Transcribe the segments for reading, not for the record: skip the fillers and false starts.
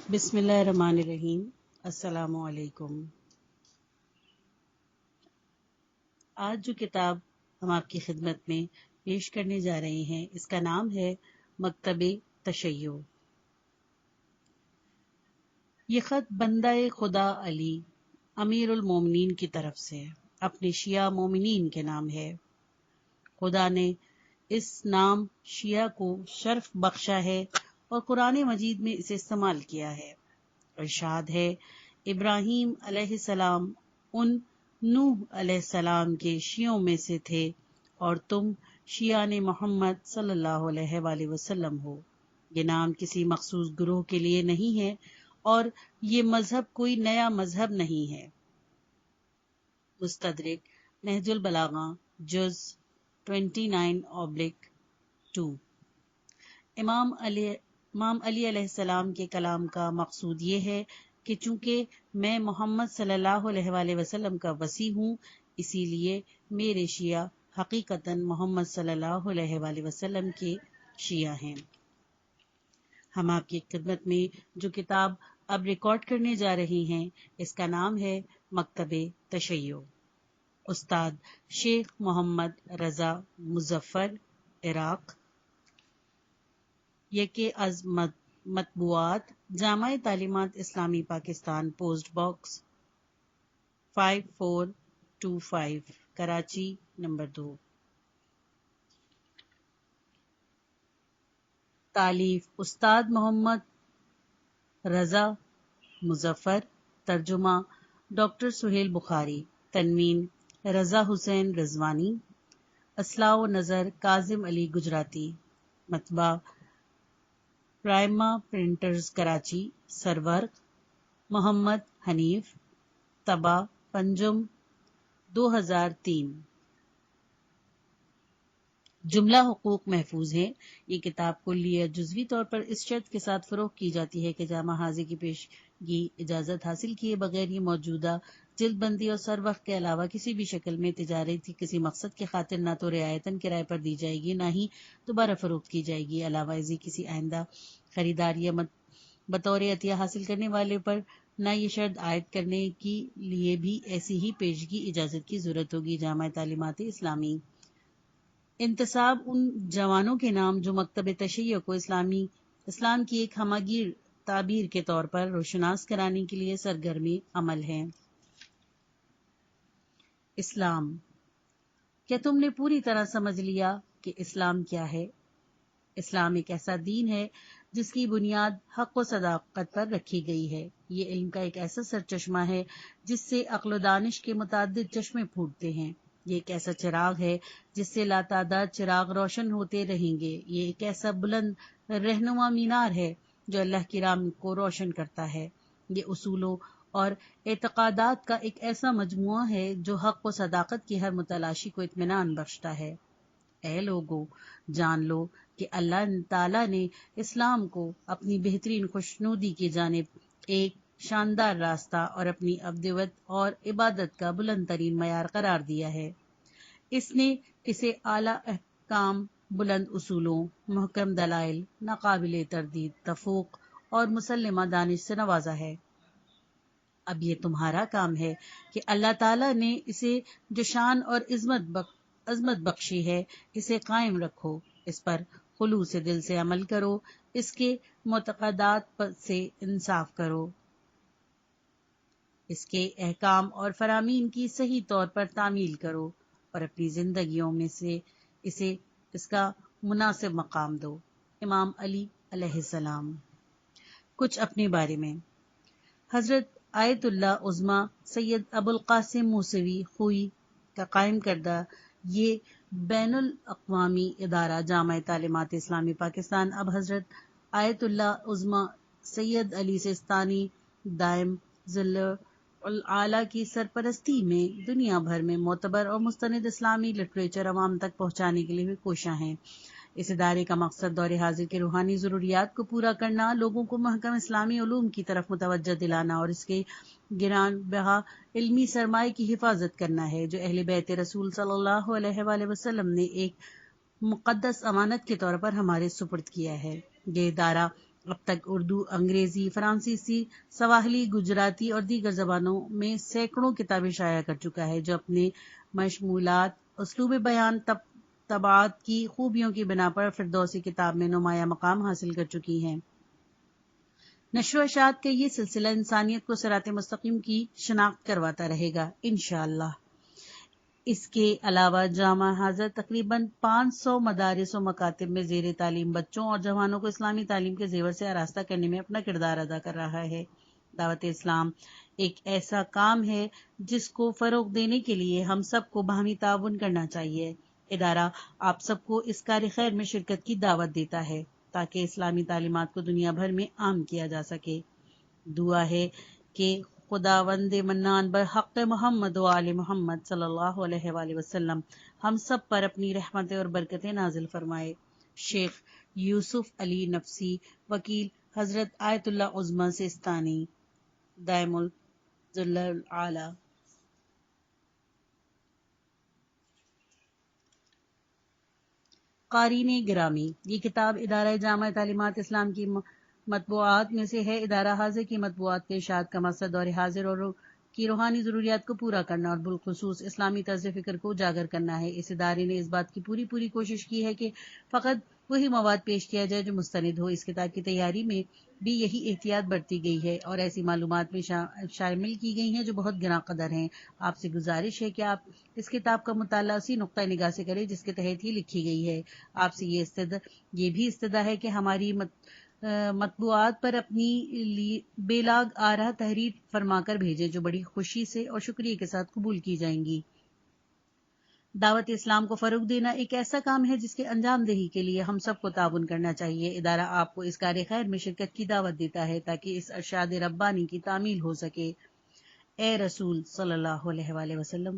بسم اللہ الرحمن الرحیم۔ السلام علیکم۔ آج جو کتاب ہم آپ کی خدمت میں پیش کرنے جا رہے ہیں اس کا نام ہے مکتب تشیع۔ یہ خط بندہ خدا علی امیر المومنین کی طرف سے اپنے شیعہ مومنین کے نام ہے۔ خدا نے اس نام شیعہ کو شرف بخشا ہے اور قرآن مجید میں اسے استعمال کیا ہے۔ ارشاد ہے، ابراہیم علیہ السلام ان نوح علیہ السلام کے شیعوں میں سے تھے اور تم شیعان محمد صلی اللہ علیہ وآلہ وسلم ہو۔ یہ نام کسی مخصوص گروہ کے لیے نہیں ہے اور یہ مذہب کوئی نیا مذہب نہیں ہے۔ مستدرک نہج البلاغہ جز 29/2۔ امام علی علیہ السلام کے کلام کا مقصود یہ ہے کہ چونکہ میں محمد صلی اللہ علیہ وآلہ وسلم کا وصی ہوں، اسی لیے میرے شیعہ حقیقتاً محمد صلی اللہ علیہ وآلہ وسلم کے شیعہ ہیں۔ ہم آپ کی خدمت میں جو کتاب اب ریکارڈ کرنے جا رہے ہیں اس کا نام ہے مکتب تشیع۔ استاد شیخ محمد رضا مظفر، عراق۔ یکے از مطبوعات جامع تعلیمات اسلامی Pakistan, post box 5425، Karachi number 2۔ تالیف استاد محمد رضا مظفر، ترجمہ ڈاکٹر سہیل بخاری، تنوین رضا حسین رضوانی، اصلاح و نظر کاظم علی گجراتی، مطبع پرائما پرنٹرز کراچی، سرورق محمد حنیف، طبع پنجم 2003۔ جملہ حقوق محفوظ ہیں۔ یہ کتاب کلی یا جزوی طور پر اس شرط کے ساتھ فروخت کی جاتی ہے کہ جامع حاضر کی پیشگی اجازت حاصل کیے بغیر یہ موجودہ جلد بندی اور سروقت کے علاوہ کسی بھی شکل میں تجارتی کسی مقصد کی خاطر نہ تو رعایتاً کرائے پر دی جائے گی، نہ ہی دوبارہ فروخت کی جائے گی۔ علاوہ ازیں کسی آئندہ خریدار یا بطور عطیہ حاصل کرنے والے پر نہ یہ شرط عائد کرنے کے لیے بھی ایسی ہی پیشگی اجازت کی ضرورت ہوگی۔ جامع تعلیمات اسلامی انتصاب ان جوانوں کے نام جو مکتب تشیع کو اسلام کی ایک ہمگیر تعبیر کے طور پر روشناس کرانے کے لیے سرگرم عمل ہے۔ اسلام۔ کیا تم نے پوری طرح سمجھ لیا کہ اسلام کیا ہے؟ اسلام ایک ایسا دین ہے جس کی بنیاد حق و صداقت پر رکھی گئی ہے۔ یہ علم کا ایک ایسا سرچشمہ ہے جس سے عقل و دانش کے متعدد چشمے پھوٹتے ہیں۔ یہ ایک ایسا چراغ ہے جس سے لاتعداد چراغ روشن ہوتے رہیں گے۔ یہ ایک ایسا بلند رہنما مینار ہے جو اللہ کی راہ کو روشن کرتا ہے۔ یہ اصولوں اور اعتقادات کا ایک ایسا مجموعہ ہے جو حق و صداقت کی ہر متلاشی کو اطمینان بخشتا ہے۔ اے لوگو، جان لو کہ اللہ تعالیٰ نے اسلام کو اپنی بہترین خوشنودی کی جانب ایک شاندار راستہ اور اپنی ابدیت اور عبادت کا بلند ترین معیار قرار دیا ہے۔ اس نے اسے اعلیٰ احکام، بلند اصولوں، محکم دلائل، ناقابل تردید تفوق اور مسلمہ دانش سے نوازا ہے۔ اب یہ تمہارا کام ہے کہ اللہ تعالیٰ نے اسے جو شان اور عظمت بخشی ہے اسے قائم رکھو، اس پر خلوص دل سے عمل کرو، اس کے معتقدات سے انصاف کرو، اس کے احکام اور فرامین کی صحیح طور پر تعمیل کرو اور اپنی زندگیوں میں سے اس کا مناسب مقام دو۔ امام علی علیہ السلام۔ کچھ اپنے بارے میں۔ حضرت آیت اللہ عظمی سید ابو القاسم موسوی خوئی کا قائم کردہ یہ بین الاقوامی ادارہ جامع تعلیمات اسلامی پاکستان اب حضرت آیت اللہ عظمی سید علی سیستانی دائم ظل العالی کی سرپرستی میں دنیا بھر میں معتبر اور مستند اسلامی لٹریچر عوام تک پہنچانے کے لیے کوشاں ہیں۔ اس ادارے کا مقصد دور حاضر کے روحانی ضروریات کو پورا کرنا، لوگوں کو محکم اسلامی علوم کی طرف متوجہ دلانا اور اس کے گران بہا علمی سرمایہ کی حفاظت کرنا ہے جو اہل بیت رسول صلی اللہ علیہ وآلہ وسلم نے ایک مقدس امانت کے طور پر ہمارے سپرد کیا ہے۔ یہ ادارہ اب تک اردو، انگریزی، فرانسیسی، سواحلی، گجراتی اور دیگر زبانوں میں سینکڑوں کتابیں شائع کر چکا ہے، جو اپنے مشمولات، اسلوب بیان، طباعت کی خوبیوں کی بنا پر فردوسی کتاب میں نمایاں مقام حاصل کر چکی ہیں۔ نشر و اشاعت کا یہ سلسلہ انسانیت کو صراط مستقیم کی شناخت کرواتا رہے گا انشاءاللہ۔ اس کے علاوہ جامع حاضر تقریباً 500 مدارس و مکاتب میں زیر تعلیم بچوں اور جوانوں کو اسلامی تعلیم کے زیور سے آراستہ کرنے میں اپنا کردار ادا کر رہا ہے۔ دعوت اسلام ایک ایسا کام ہے جس کو فروغ دینے کے لیے ہم سب کو باہمی تعاون کرنا چاہیے۔ ادارہ آپ سب کو اس کار خیر میں شرکت کی دعوت دیتا ہے تاکہ اسلامی تعلیمات کو دنیا بھر میں عام کیا جا سکے۔ دعا ہے کہ خداوند منان برحق محمد و آل محمد صلی اللہ علیہ وآلہ وسلم ہم سب پر اپنی رحمتیں اور برکتیں نازل فرمائے۔ شیخ یوسف علی نفسی، وکیل حضرت آیت اللہ عظمی سیستانی، دائم الظل العالی۔ قارئین گرامی، یہ کتاب ادارہ جامع تعلیمات اسلام کی مطبوعات میں سے ہے۔ ادارہ حاضر کی مطبوعات کے اشاعت کا مقصد دور حاضر اور کی روحانی ضروریات کو پورا کرنا اور بالخصوص اسلامی طرز فکر کو اجاگر کرنا ہے۔ اس ادارے نے اس بات کی پوری کوشش کی ہے کہ فقط وہی مواد پیش کیا جائے جو مستند ہو۔ اس کتاب کی تیاری میں بھی یہی احتیاط برتی گئی ہے اور ایسی معلومات میں شامل کی گئی ہیں جو بہت گراں قدر ہیں۔ آپ سے گزارش ہے کہ آپ اس کتاب کا مطالعہ اسی نقطۂ نگاہ سے کریں جس کے تحت ہی لکھی گئی ہے۔ آپ سے یہ بھی استدعا ہے کہ ہماری مطبوعات پر اپنی بے لاگ آراء تحریر فرما کر بھیجیں، جو بڑی خوشی سے اور شکریہ کے ساتھ قبول کی جائیں گی۔ دعوت اسلام کو فروغ دینا ایک ایسا کام ہے جس کے انجام دہی کے لیے ہم سب کو تعاون کرنا چاہیے۔ ادارہ آپ کو اس کار خیر میں شرکت کی دعوت دیتا ہے تاکہ اس ارشاد ربانی کی تعمیل ہو سکے۔ اے رسول صلی اللہ علیہ وآلہ وسلم،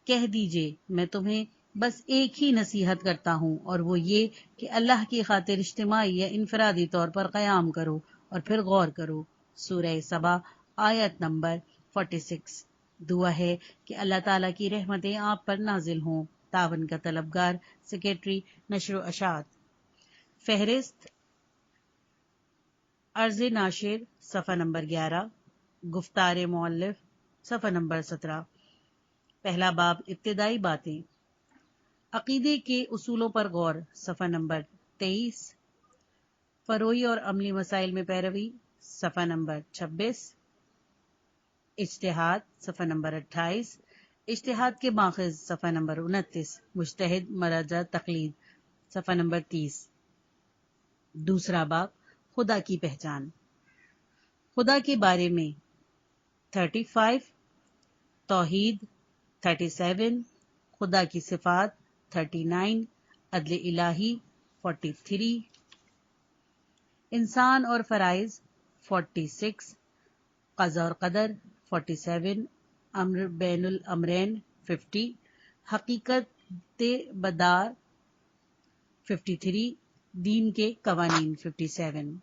کہہ دیجئے میں تمہیں بس ایک ہی نصیحت کرتا ہوں، اور وہ یہ کہ اللہ کی خاطر اجتماعی یا انفرادی طور پر قیام کرو اور پھر غور کرو۔ سورہ سبا آیت نمبر 46۔ دعا ہے کہ اللہ تعالیٰ کی رحمتیں آپ پر نازل ہوں۔ تعاون کا طلبگار، سیکریٹری نشر و اشاعت۔ فہرست عرض ناشر صفحہ نمبر 11، گفتار مؤلف صفحہ نمبر 17۔ پہلا باب، ابتدائی باتیں۔ عقیدے کے اصولوں پر غور، صفحہ نمبر 23۔ فروعی اور عملی مسائل میں پیروی، صفحہ نمبر 26۔ اجتہاد، صفحہ نمبر 28۔ اجتہاد کے ماخذ، صفحہ نمبر 29۔ مجتہد، مرجع، تقلید، صفحہ نمبر 30۔ دوسرا باب، خدا کی پہچان۔ خدا کے بارے میں 35۔ توحید 37۔ خدا کی صفات 39۔ عدل الہی 43۔ انسان اور فرائض 46۔ قضا اور قدر 47۔ امر بین الامرین 50۔ حقیقت بدار 53۔ دین کے قوانین 57۔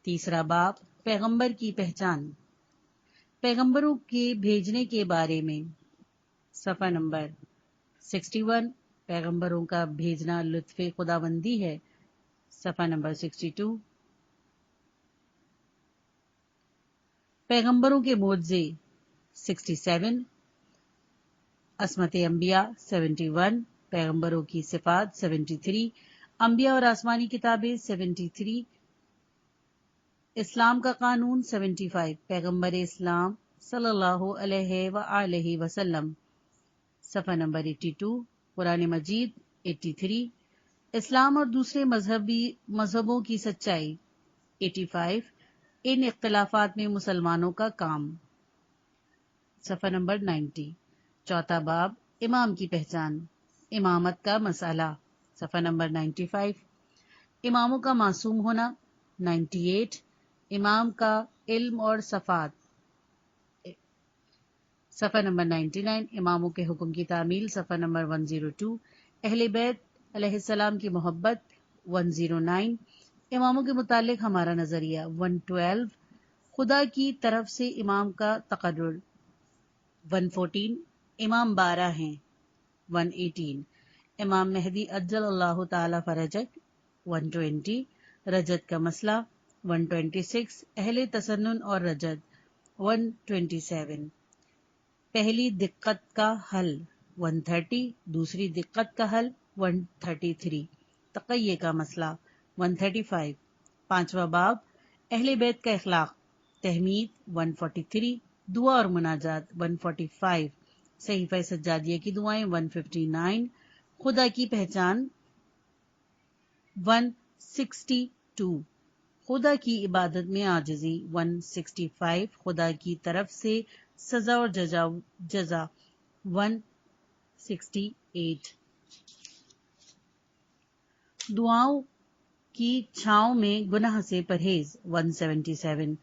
تیسرا باب، پیغمبر کی پہچان۔ پیغمبروں کے بھیجنے کے بارے میں، صفحہ نمبر 61۔ پیغمبروں کا بھیجنا لطف خداوندی ہے، صفحہ نمبر 62۔ پیغمبروں کے معجزے 67۔ عصمت انبیاء 71۔ پیغمبروں کی صفات 73۔ انبیاء اور آسمانی کتابیں 73۔ اسلام کا قانون 75۔ پیغمبر اسلام صلی اللہ علیہ وآلہ وسلم، صفحہ نمبر 82۔ قرآن مجید 83۔ اسلام اور دوسرے مذہبوں کی سچائی 85۔ ان اختلافات میں مسلمانوں کا کام، صفحہ نمبر 90۔ چوتھا باب، امام کی پہچان، امامت کا مسئلہ، صفحہ نمبر 95۔ اماموں کا معصوم ہونا 98۔ امام کا علم اور صفات، صفحہ نمبر 99۔ اماموں کے حکم کی تعمیل، صفحہ نمبر 102۔ اہل بیت علیہ السلام کی محبت 109۔ اماموں کے متعلق ہمارا نظریہ 112۔ خدا کی طرف سے امام کا تقرر 114۔ امام 12 ہیں 118۔ امام مہدی عجل اللہ تعالی فرجہ 120۔ رجت کا مسئلہ 126 اہل تسنن اور رجد 127 پہلی دقت کا حل 130 دوسری دقت کا حل 133 تقیہ کا مسئلہ 135 پانچواں باب اہل بیت کا اخلاق تحمید 143 دعا اور مناجات 145 صحیفہ سجادیہ کی دعائیں 159 خدا کی پہچان 162 خدا کی عبادت میں عاجزی 165 خدا کی طرف سے سزا اور جزا 168 دعاؤں کی چھاؤں میں گناہ سے پرہیز 177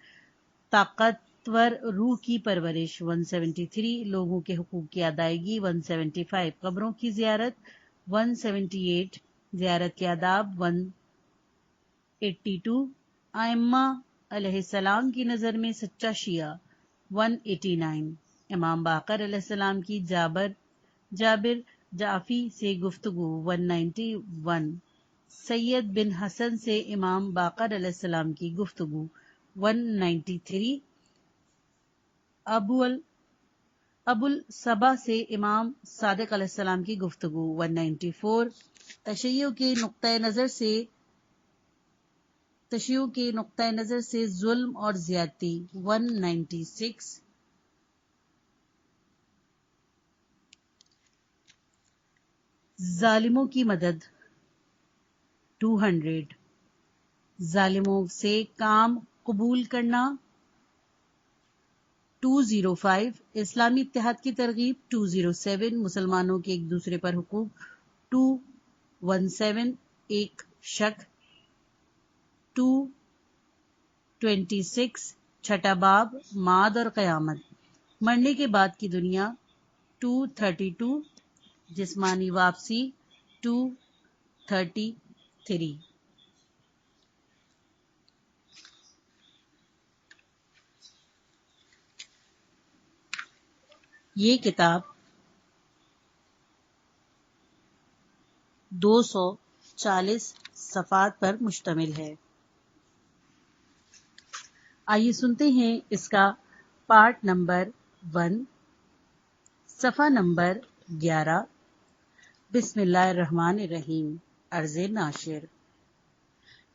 طاقتور روح کی پرورش 173 لوگوں کے حقوق کی ادائیگی 175 قبروں کی زیارت 178 زیارت کے آداب 182 ائمہ علیہ السلام کی نظر میں سچا شیعہ 189 امام باقر علیہ السلام کی جابر جعفی سے گفتگو 191 سید بن حسن سے امام باقر علیہ السلام کی گفتگو 193 ابو الصبا سے امام صادق علیہ السلام کی گفتگو 194 تشیع کے نقطہ نظر سے ظلم اور زیادتی 196 ظالموں کی مدد 200 ظالموں سے کام قبول کرنا 205 اسلامی اتحاد کی ترغیب 207 مسلمانوں کے ایک دوسرے پر حقوق 217 ایک شک 226 چھٹا باب معاد اور قیامت مرنے کے بعد کی دنیا 232 جسمانی واپسی 233 یہ کتاب 240 صفحات پر مشتمل ہے۔ آئیے سنتے ہیں اس کا پارٹ نمبر 1 صفحہ نمبر 11 بسم اللہ الرحمن الرحیم عرض ناشر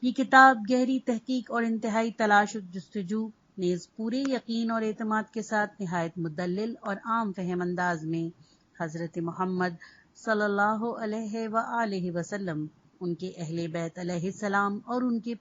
یہ کتاب گہری تحقیق اور انتہائی تلاش و جستجو نیز پورے یقین اور اعتماد کے ساتھ نہایت مدلل اور عام فہم انداز میں حضرت محمد صلی اللہ علیہ وآلہ وسلم ان کے اہل بیت علیہ السلام اور ان کے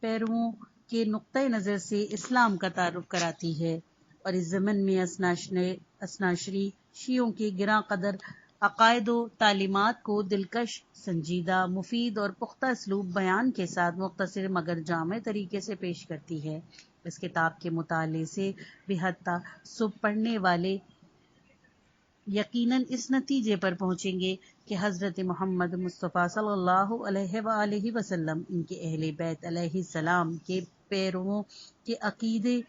پیرووں کے نقطۂ نظر سے اسلام کا تعارف کراتی ہے اور اس ضمن میں اسناشری شیعوں کے گراں قدر عقائد و تعلیمات کو دلکش سنجیدہ مفید اور پختہ اسلوب بیان کے ساتھ مختصر مگر جامع طریقے سے پیش کرتی ہے۔ اس کتاب کے مطالعے سے بے حد تعصب پڑھنے والے یقیناً اس نتیجے پر پہنچیں گے کہ حضرت محمد مصطفیٰ صلی اللہ علیہ وآلہ وسلم ان کے اہل بیت علیہ السلام کے پیرووں کے عقیدے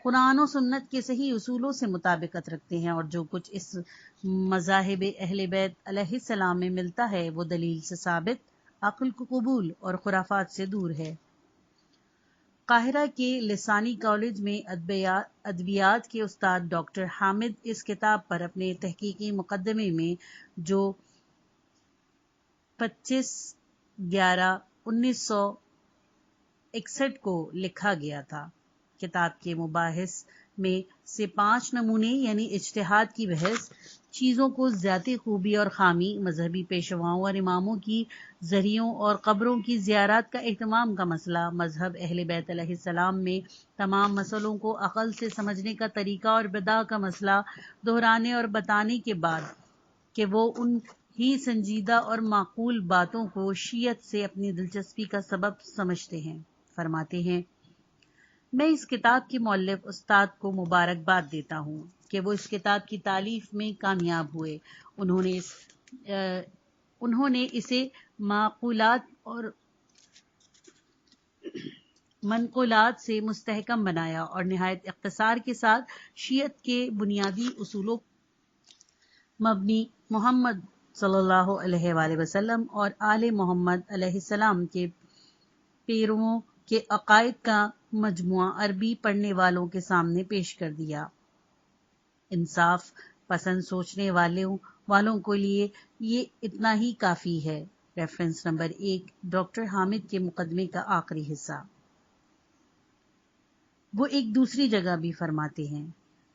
قرآن و سنت کے صحیح اصولوں سے مطابقت رکھتے ہیں اور جو کچھ اس مذاہب اہل بیت علیہ السلام میں ملتا ہے وہ دلیل سے ثابت، عقل کو قبول اور خرافات سے دور ہے۔ قاہرہ کے لسانی کالج میں ادبیات کے استاد ڈاکٹر حامد اس کتاب پر اپنے تحقیقی مقدمے میں جو 25/11/1961 کو لکھا گیا تھا، کتاب کے مباحث میں سے 5 نمونے یعنی اجتہاد کی بحث، چیزوں کو ذاتی خوبی اور خامی، مذہبی پیشواؤں اور اماموں کی ذریعوں اور قبروں کی زیارات کا اہتمام کا مسئلہ، مذہب اہل بیت علیہ السلام میں تمام مسئلوں کو عقل سے سمجھنے کا طریقہ اور بدع کا مسئلہ دہرانے اور بتانے کے بعد کہ وہ ان ہی سنجیدہ اور معقول باتوں کو شیعت سے اپنی دلچسپی کا سبب سمجھتے ہیں، فرماتے ہیں میں اس کتاب کے مؤلف استاد کو مبارکباد دیتا ہوں کہ وہ اس کتاب کی تالیف میں کامیاب ہوئے۔ انہوں نے اسے معقولات اور منقولات سے مستحکم بنایا اور نہایت اختصار کے ساتھ شیعت کے بنیادی اصولوں مبنی محمد صلی اللہ علیہ وآلہ وسلم اور آل محمد علیہ السلام کے پیرووں کے عقائد کا مجموعہ عربی پڑھنے والوں کے سامنے پیش کر دیا۔ انصاف پسند سوچنے والوں کے لیے یہ اتنا ہی کافی ہے۔ ریفرنس نمبر 1، ڈاکٹر حامد کے مقدمے کا آخری حصہ۔ وہ ایک دوسری جگہ بھی فرماتے ہیں،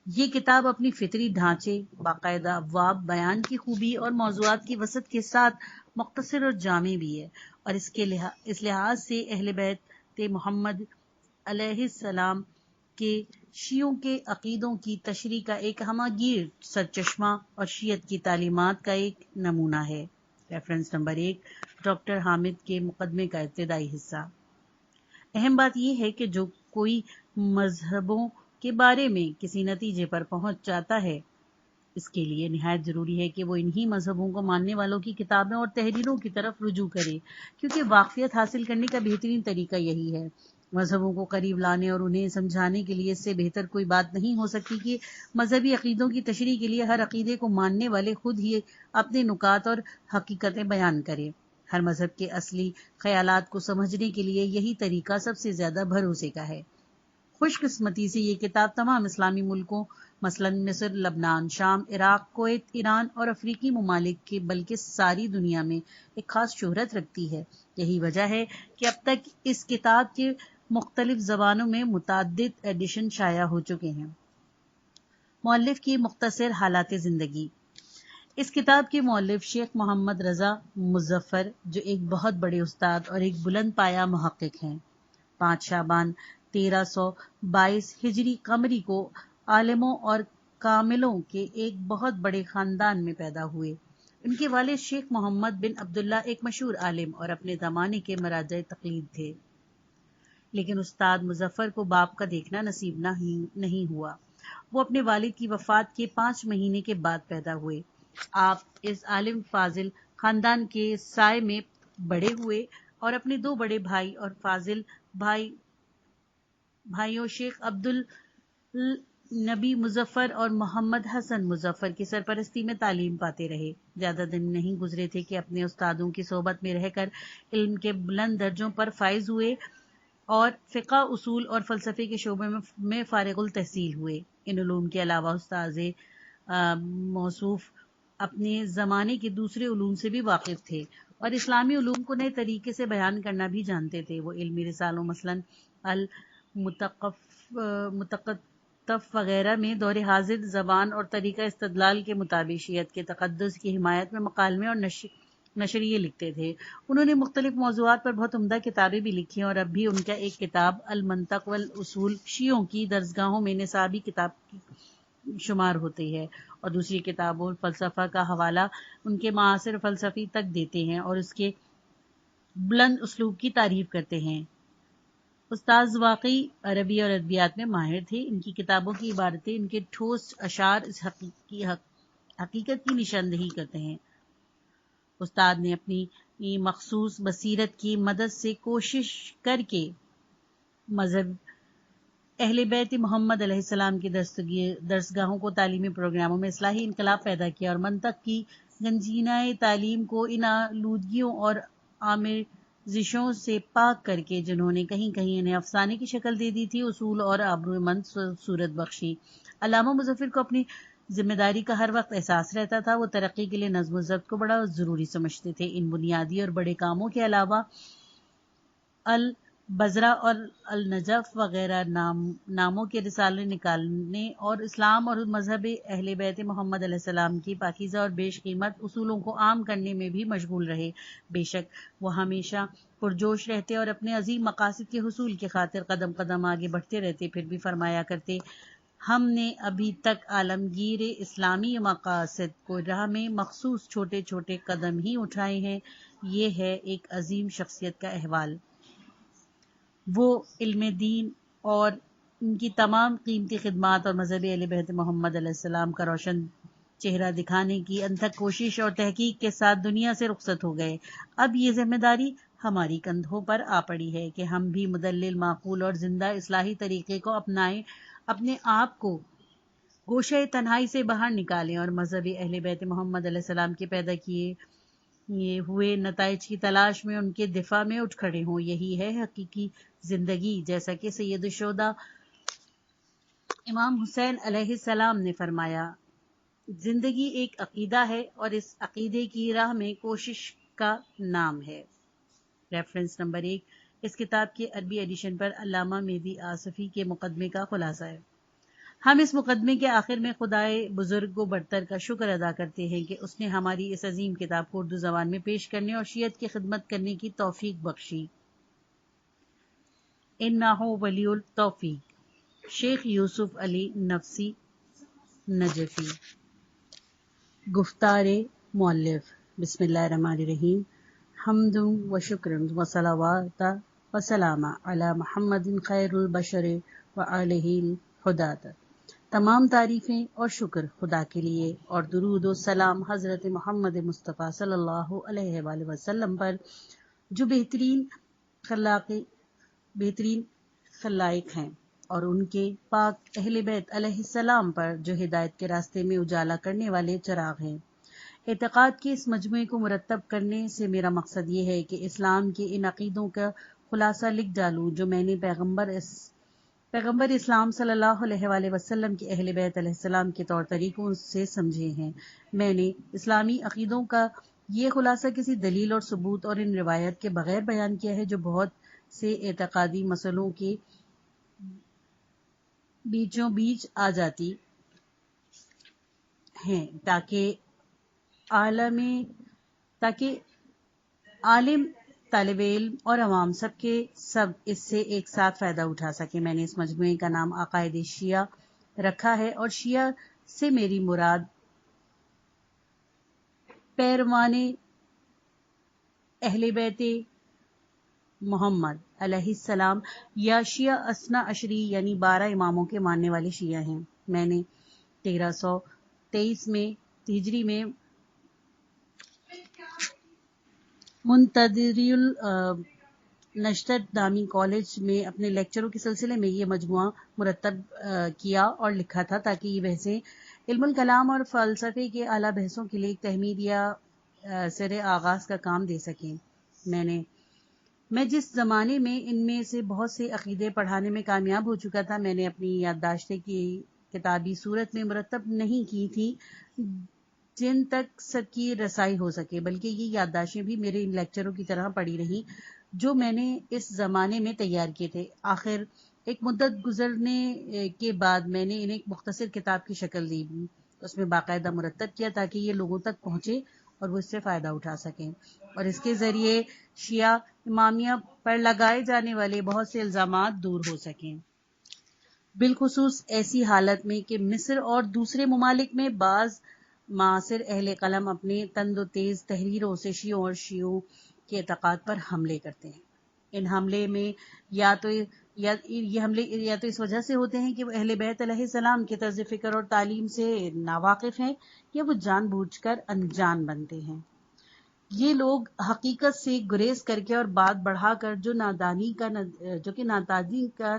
یہ کتاب اپنی فطری ڈھانچے، باقاعدہ ابواب، بیان کی خوبی اور موضوعات کی وسعت کے ساتھ مختصر اور جامع بھی ہے، اور اس لحاظ سے اہل بیت محمد علیہ السلام کے شیعوں کے عقیدوں کی تشریح کا ایک ہماگیر سرچشمہ اور شیعت کی تعلیمات کا ایک نمونہ ہے۔ ریفرنس نمبر 1، ڈاکٹر حامد کے مقدمے کا ابتدائی حصہ۔ اہم بات یہ ہے کہ جو کوئی مذہبوں کے بارے میں کسی نتیجے پر پہنچ جاتا ہے، اس کے لیے نہایت ضروری ہے کہ وہ انہی مذہبوں کو ماننے والوں کی کتابیں اور تحریروں کی طرف رجوع کرے، کیونکہ واقفیت حاصل کرنے کا بہترین طریقہ یہی ہے۔ مذہبوں کو قریب لانے اور انہیں سمجھانے کے لیے اس سے بہتر کوئی بات نہیں ہو سکتی کہ مذہبی عقیدوں کی تشریح کے لیے ہر عقیدے کو ماننے والے خود ہی اپنے نکات اور حقیقتیں بیان کرے۔ ہر مذہب کے اصلی خیالات کو سمجھنے کے لیے یہی طریقہ سب سے زیادہ بھروسے کا ہے۔ خوش قسمتی سے یہ کتاب تمام اسلامی ملکوں مثلا مصر، لبنان، شام، عراق، کویت، ایران اور افریقی ممالک کے بلکہ ساری دنیا میں ایک خاص شہرت رکھتی ہے۔ یہی وجہ ہے کہ اب تک اس کتاب کے مختلف زبانوں میں متعدد ایڈیشن شائع ہو چکے ہیں۔ مؤلف کی مختصر حالات زندگی۔ اس کتاب کے مؤلف شیخ محمد رضا مظفر، جو ایک بہت بڑے استاد اور ایک بلند پایہ محقق ہیں، 5 شعبان 1322 ہجری قمری کو عالموں اور کاملوں کے ایک بہت بڑے خاندان میں پیدا ہوئے۔ ان کے والد شیخ محمد بن عبداللہ ایک مشہور عالم اور اپنے زمانے کے مراجع تقلید تھے، لیکن استاد مظفر کو باپ کا دیکھنا نصیب نہیں ہوا۔ وہ اپنے والد کی وفات کے 5 مہینے کے بعد پیدا ہوئے۔ آپ اس عالم فاضل خاندان کے سائے میں بڑے ہوئے اور اپنے 2 بڑے بھائی اور فاضل بھائیوں شیخ عبدالنبی مظفر اور محمد حسن مظفر کی سرپرستی میں تعلیم پاتے رہے۔ زیادہ دن نہیں گزرے تھے کہ اپنے استادوں کی صحبت میں رہ کر علم کے بلند درجوں پر فائز ہوئے اور فقہ، اصول اور فلسفے کے شعبے میں فارغ التحصیل ہوئے۔ ان علوم کے علاوہ استاذ موصوف اپنے زمانے کے دوسرے علوم سے بھی واقف تھے اور اسلامی علوم کو نئے طریقے سے بیان کرنا بھی جانتے تھے۔ وہ علمی رسالوں مثلاً المتقطف وغیرہ میں دور حاضر زبان اور طریقہ استدلال کے مطابق شیعت کے تقدس کی حمایت میں مکالمے اور نشریے لکھتے تھے۔ انہوں نے مختلف موضوعات پر بہت عمدہ کتابیں بھی لکھی ہیں اور اب بھی ان کا ایک کتاب المنطق والاصول شیعوں کی درسگاہوں میں نصابی کتاب کی شمار ہوتی ہے، اور دوسری کتابوں فلسفہ کا حوالہ ان کے معاصر فلسفی تک دیتے ہیں اور اس کے بلند اسلوب کی تعریف کرتے ہیں۔ استاذ واقعی عربی اور ادبیات میں ماہر تھے۔ ان کی کتابوں کی عبارتیں، ان کے ٹھوس اشعار اس حقیقت کی نشاندہی کرتے ہیں۔ استاد نے اپنی مخصوص بصیرت کی مدد سے کوشش کر کے مذہب اہل بیت محمد علیہ السلام کی درسگاہوں کو تعلیمی پروگراموں میں اصلاحی انقلاب پیدا کیا اور منطق کی گنجینہ تعلیم کو ان آلودگیوں اور آمیزشوں سے پاک کر کے، جنہوں نے کہیں کہیں انہیں افسانے کی شکل دے دی تھی، اصول اور آبرومند صورت بخشی۔ علامہ مظفر کو اپنی ذمہ داری کا ہر وقت احساس رہتا تھا۔ وہ ترقی کے لیے نظم و ضبط کو بڑا ضروری سمجھتے تھے۔ ان بنیادی اور بڑے کاموں کے علاوہ البذرہ اور النجف وغیرہ ناموں کے رسالے نکالنے اور اسلام اور مذہب اہل بیت محمد علیہ السلام کی پاکیزہ اور بیش قیمت اصولوں کو عام کرنے میں بھی مشغول رہے۔ بے شک وہ ہمیشہ پرجوش رہتے اور اپنے عظیم مقاصد کے حصول کی خاطر قدم قدم آگے بڑھتے رہتے، پھر بھی فرمایا کرتے، ہم نے ابھی تک عالمگیر اسلامی مقاصد کو راہ میں مخصوص چھوٹے چھوٹے قدم ہی اٹھائے ہیں۔ یہ ہے ایک عظیم شخصیت کا احوال۔ وہ علم دین اور ان کی تمام قیمتی خدمات اور مذہب اہل بیت محمد علیہ السلام کا روشن چہرہ دکھانے کی انتھک کوشش اور تحقیق کے ساتھ دنیا سے رخصت ہو گئے۔ اب یہ ذمہ داری ہماری کندھوں پر آ پڑی ہے کہ ہم بھی مدلل، معقول اور زندہ اصلاحی طریقے کو اپنائیں، اپنے آپ کو گوشہ تنہائی سے باہر نکالیں اور مذہب اہل بیت محمد علیہ السلام کے پیدا کیے یہ ہوئے نتائج کی تلاش میں ان کے دفاع میں اٹھ کھڑے ہوں. یہی ہے حقیقی زندگی. جیسا کہ سید الشہداء امام حسین علیہ السلام نے فرمایا، زندگی ایک عقیدہ ہے اور اس عقیدے کی راہ میں کوشش کا نام ہے. ریفرنس نمبر 1 اس کتاب کے عربی ایڈیشن پر علامہ مہدی آصفی کے مقدمے کا خلاصہ ہے. ہم اس مقدمے کے آخر میں خدائے بزرگ و برتر کا شکر ادا کرتے ہیں کہ اس نے ہماری اس عظیم کتاب کو اردو زبان میں پیش کرنے اور شیعت کی خدمت کرنے کی توفیق بخشی. انہ ولی التوفیق. شیخ یوسف علی نفسی نجفی. گفتار مؤلف. بسم اللہ الرحمن الرحیم. حمد و شکر و صلوات و سلام علی محمد خیر البشر و آلہ الہداۃ. تمام تعریفیں اور شکر خدا کے لیے اور درود و سلام حضرت محمد مصطفیٰ صلی اللہ علیہ وآلہ وسلم پر جو بہترین خلائق ہیں، اور ان کے پاک اہل بیت علیہ السلام پر جو ہدایت کے راستے میں اجالا کرنے والے چراغ ہیں. اعتقاد کے اس مجموعے کو مرتب کرنے سے میرا مقصد یہ ہے کہ اسلام کے ان عقیدوں کا خلاصہ لکھ ڈالوں جو میں نے پیغمبر اسلام صلی اللہ علیہ وآلہ وسلم کے اہل بیت علیہ السلام کے طور طریقوں سے سمجھے ہیں. میں نے اسلامی عقیدوں کا یہ خلاصہ کسی دلیل اور ثبوت اور ان روایت کے بغیر بیان کیا ہے جو بہت سے اعتقادی مسئلوں کے بیچوں بیچ آ جاتی ہیں، تاکہ عالم، طالب علم اور عوام سب اس سے ایک ساتھ فائدہ اٹھا سکے. میں نے اس مجموعے کا نام عقائد شیعہ رکھا ہے، اور شیعہ سے میری مراد پیروان اہل بیت محمد علیہ السلام یا شیعہ اثنا عشری یعنی 12 اماموں کے ماننے والے شیعہ ہیں. میں نے 1323 میں ہجری میں منتدری نشتر دامی کالج میں اپنے لیکچروں کے سلسلے میں یہ مجموعہ مرتب کیا اور لکھا تھا تاکہ یہ بحثیں علم الکلام اور فلسفے کے اعلیٰ بحثوں کے لیے ایک تحمید یا سر آغاز کا کام دے سکیں. میں جس زمانے میں ان میں سے بہت سے عقیدے پڑھانے میں کامیاب ہو چکا تھا، میں نے اپنی یادداشتیں کی کتابی صورت میں مرتب نہیں کی تھی جن تک سب کی رسائی ہو سکے، بلکہ یہ یادداشتیں بھی میرے ان لیکچروں کی طرح پڑی رہیں جو میں نے اس زمانے میں تیار کیے تھے. آخر ایک مدت گزرنے کے بعد میں نے انہیں ایک مختصر کتاب کی شکل دی، اس میں باقاعدہ مرتب کیا تاکہ یہ لوگوں تک پہنچے اور وہ اس سے فائدہ اٹھا سکیں، اور اس کے ذریعے شیعہ امامیہ پر لگائے جانے والے بہت سے الزامات دور ہو سکیں، بالخصوص ایسی حالت میں کہ مصر اور دوسرے ممالک میں بعض معاصر اہل قلم اپنے تند و تیز تحریروں سے شیعوں اور شیعوں کے اعتقاد پر حملے کرتے ہیں. ان حملے میں یا تو اس وجہ سے ہوتے ہیں کہ وہ اہل بیت علیہ السلام کے طرز فکر اور تعلیم سے ناواقف ہیں، یا وہ جان بوجھ کر انجان بنتے ہیں. یہ لوگ حقیقت سے گریز کر کے اور بات بڑھا کر جو کہ نادانی کا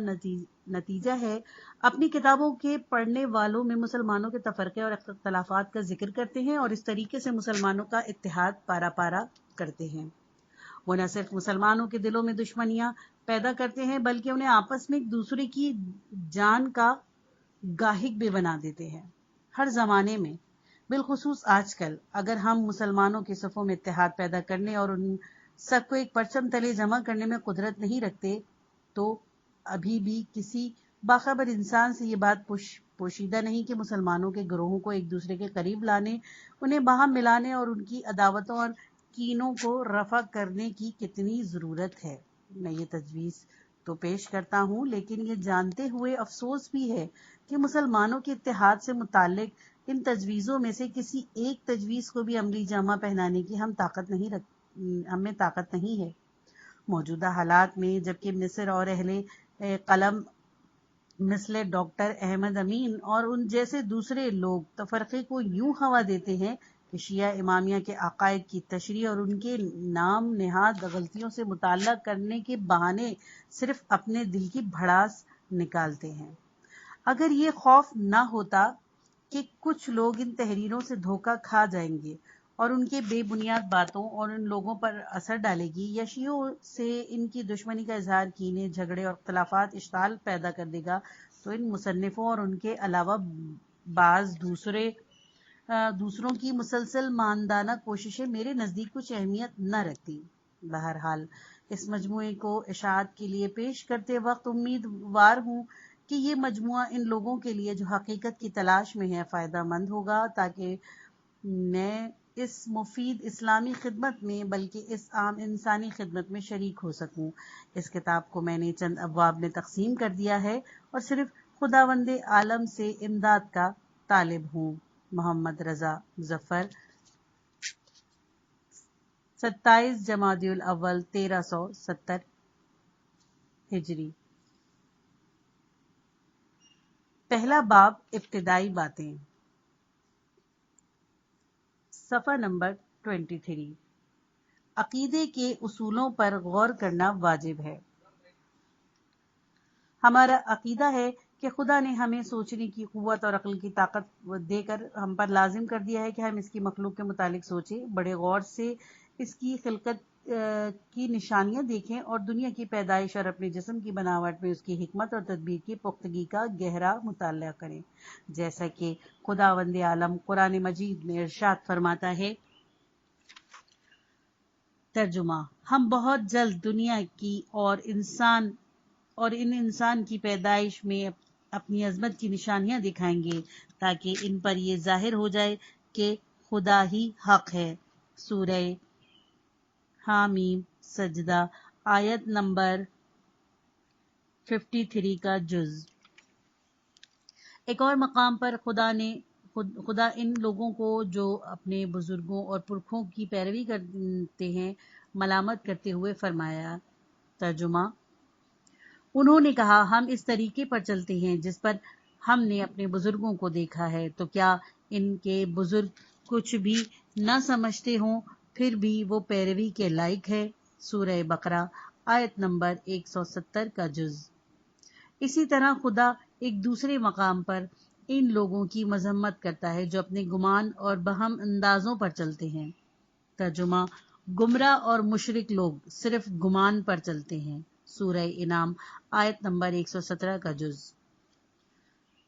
نتیجہ ہے، اپنی کتابوں کے پڑھنے والوں میں مسلمانوں کے تفرقے اور اختلافات کا ذکر کرتے ہیں اور اس طریقے سے مسلمانوں کا اتحاد پارا پارا کرتے ہیں. وہ نہ صرف مسلمانوں کے دلوں میں دشمنیاں پیدا کرتے ہیں بلکہ انہیں آپس میں ایک دوسرے کی جان کا گاہک بھی بنا دیتے ہیں. ہر زمانے میں، بالخصوص آج کل، اگر ہم مسلمانوں کے صفوں میں اتحاد پیدا کرنے اور ان سب کو ایک پرچم تلے جمع کرنے میں قدرت نہیں رکھتے، تو ابھی بھی کسی باخبر انسان سے یہ بات پوشیدہ نہیں کہ مسلمانوں کے گروہوں کو ایک دوسرے کے قریب لانے، انہیں باہم ملانے اور ان کی عداوتوں اور کینوں کو رفع کرنے کی کتنی ضرورت ہے. میں یہ تجویز تو پیش کرتا ہوں، لیکن یہ جانتے ہوئے افسوس بھی ہے کہ مسلمانوں کے اتحاد سے متعلق ان تجویزوں میں سے کسی ایک تجویز کو بھی عملی جامہ پہنانے کی ہم میں طاقت نہیں ہے. موجودہ حالات میں جبکہ مصر اور اہل قلم مثل ڈاکٹر احمد امین اور ان جیسے دوسرے لوگ تفرقے کو یوں ہوا دیتے ہیں کہ شیعہ امامیہ کے عقائد کی تشریح اور ان کے نام نہاد غلطیوں سے مطالعہ کرنے کے بہانے صرف اپنے دل کی بھڑاس نکالتے ہیں. اگر یہ خوف نہ ہوتا کہ کچھ لوگ ان تحریروں سے دھوکہ کھا جائیں گے اور ان کے بے بنیاد باتوں اور ان لوگوں پر اثر ڈالے گی یا شیعوں سے ان کی دشمنی کا اظہار کینے جھگڑے اور اختلافات اشتعال پیدا کر دے گا تو ان مصنفوں اور ان کے علاوہ بعض دوسروں کی مسلسل ماندانہ کوششیں میرے نزدیک کچھ اہمیت نہ رکھتی۔ بہرحال اس مجموعے کو اشاعت کے لیے پیش کرتے وقت امیدوار ہوں کہ یہ مجموعہ ان لوگوں کے لیے جو حقیقت کی تلاش میں ہے فائدہ مند ہوگا، تاکہ میں اس مفید اسلامی خدمت میں بلکہ اس عام انسانی خدمت میں شریک ہو سکوں۔ اس کتاب کو میں نے چند ابواب میں تقسیم کر دیا ہے اور صرف خداوند عالم سے امداد کا طالب ہوں۔ محمد رضا مظفر، 27 جمادی الاول 1370 ہجری۔ پہلا باب، ابتدائی باتیں، صفحہ نمبر 23۔ عقیدے کے اصولوں پر غور کرنا واجب ہے۔ ہمارا عقیدہ ہے کہ خدا نے ہمیں سوچنے کی قوت اور عقل کی طاقت دے کر ہم پر لازم کر دیا ہے کہ ہم اس کی مخلوق کے متعلق سوچیں، بڑے غور سے اس کی خلقت کی نشانیاں دیکھیں اور دنیا کی پیدائش اور اپنے جسم کی بناوٹ میں اس کی حکمت اور تدبیر کی پختگی کا گہرا مطالعہ کریں، جیسا کہ خداوند عالم قرآن مجید میں ارشاد فرماتا ہے۔ ترجمہ: ہم بہت جلد دنیا کی اور ان انسان کی پیدائش میں اپنی عظمت کی نشانیاں دکھائیں گے تاکہ ان پر یہ ظاہر ہو جائے کہ خدا ہی حق ہے۔ سورہ حامیم سجدہ، آیت نمبر 53 کا جز۔ ایک اور مقام پر خدا ان لوگوں کو جو اپنے بزرگوں اور پرکھوں کی پیروی کرتے ہیں ملامت کرتے ہوئے فرمایا۔ ترجمہ: انہوں نے کہا، ہم اس طریقے پر چلتے ہیں جس پر ہم نے اپنے بزرگوں کو دیکھا ہے، تو کیا ان کے بزرگ کچھ بھی نہ سمجھتے ہوں، پھر بھی وہ پیروی کے لائق ہے۔ سورہ بقرہ، آیت نمبر 170 کا جز۔ اسی طرح خدا ایک دوسرے مقام پر ان لوگوں کی مذمت کرتا ہے جو اپنے گمان اور بہم اندازوں پر چلتے ہیں۔ ترجمہ: گمراہ اور مشرک لوگ صرف گمان پر چلتے ہیں۔ سورہ انعام، آیت نمبر 117 کا جز۔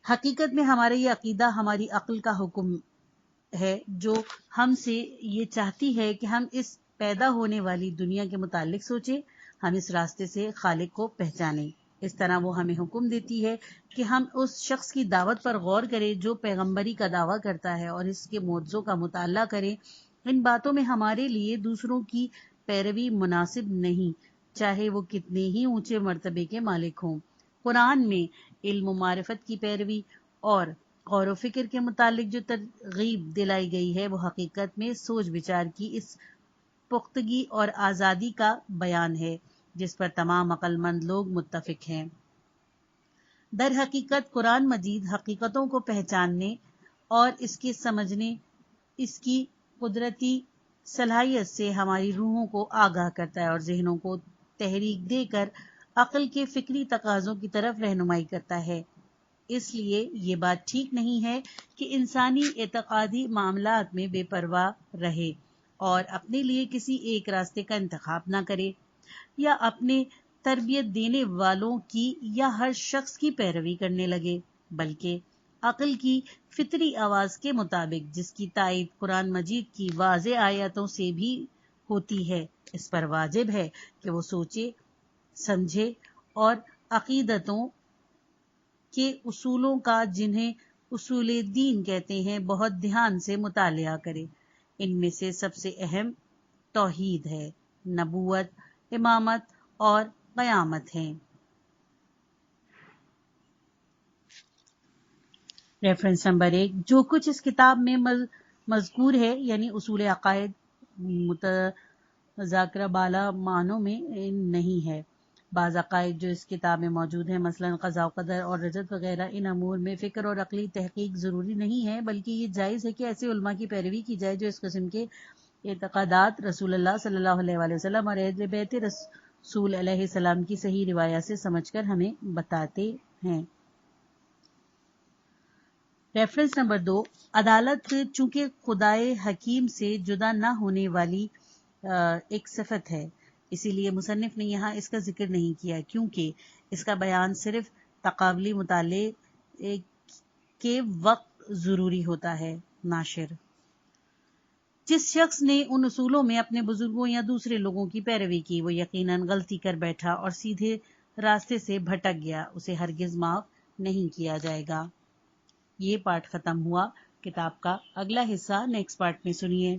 حقیقت میں ہمارا یہ عقیدہ ہماری عقل کا حکم ہے جو ہم سے یہ چاہتی ہے کہ ہم اس پیدا ہونے والی دنیا کے متعلق سوچیں، ہم اس راستے سے خالق کو پہچانیں۔ اس طرح وہ ہمیں حکم دیتی ہے کہ ہم اس شخص کی دعوت پر غور کریں جو پیغمبری کا دعویٰ کرتا ہے اور اس کے معجزوں کا مطالعہ کریں۔ ان باتوں میں ہمارے لیے دوسروں کی پیروی مناسب نہیں، چاہے وہ کتنے ہی اونچے مرتبے کے مالک ہوں۔ قرآن میں علم و معرفت کی پیروی اور غور و فکر کے متعلق جو ترغیب دلائی گئی ہے وہ حقیقت میں سوچ بچار کی اس پختگی اور آزادی کا بیان ہے جس پر تمام عقل مند لوگ متفق ہیں۔ در حقیقت قرآن مجید حقیقتوں کو پہچاننے اور اس کے سمجھنے، اس کی قدرتی صلاحیت سے ہماری روحوں کو آگاہ کرتا ہے اور ذہنوں کو تحریک دے کر عقل کے فکری تقاضوں کی طرف رہنمائی کرتا ہے۔ اس لیے یہ بات ٹھیک نہیں ہے کہ انسانی اعتقادی معاملات میں بے پرواہ رہے اور اپنے لیے کسی ایک راستے کا انتخاب نہ کرے، یا اپنے تربیت دینے والوں کی یا ہر شخص کی پیروی کرنے لگے، بلکہ عقل کی فطری آواز کے مطابق جس کی تائید قرآن مجید کی واضح آیاتوں سے بھی ہوتی ہے، اس پر واجب ہے کہ وہ سوچے، سمجھے اور عقیدتوں کے اصولوں کا، جنہیں اصول دین کہتے ہیں، بہت دھیان سے مطالعہ کرے۔ ان میں سے سب سے اہم توحید ہے، نبوت، امامت اور قیامت ہیں۔ ریفرنس نمبر 1، جو کچھ اس کتاب میں مذکور ہے یعنی اصول عقائد متذاکرہ بالا معنوں میں نہیں ہے۔ بعض عقائد جو اس کتاب میں موجود ہیں، مثلا قضاء و قدر اور رجعت وغیرہ، ان امور میں فکر اور عقلی تحقیق ضروری نہیں ہے، بلکہ یہ جائز ہے کہ ایسے علماء کی پیروی کی جائے جو اس قسم کے اعتقادات رسول اللہ صلی اللہ علیہ وآلہ وسلم اور اہل بیت رسول علیہ السلام کی صحیح روایات سے سمجھ کر ہمیں بتاتے ہیں۔ ریفرنس نمبر 2، عدالت چونکہ خدائے حکیم سے جدا نہ ہونے والی ایک صفت ہے، اسی لیے مصنف نے یہاں اس کا ذکر نہیں کیا، کیونکہ اس کا بیان صرف تقابلی مطالعے کے وقت ضروری ہوتا ہے۔ ناشر: جس شخص نے ان اصولوں میں اپنے بزرگوں یا دوسرے لوگوں کی پیروی کی، وہ یقیناً غلطی کر بیٹھا اور سیدھے راستے سے بھٹک گیا، اسے ہرگز معاف نہیں کیا جائے گا۔ یہ پارٹ ختم ہوا۔ کتاب کا اگلا حصہ نیکسٹ پارٹ میں سنیے۔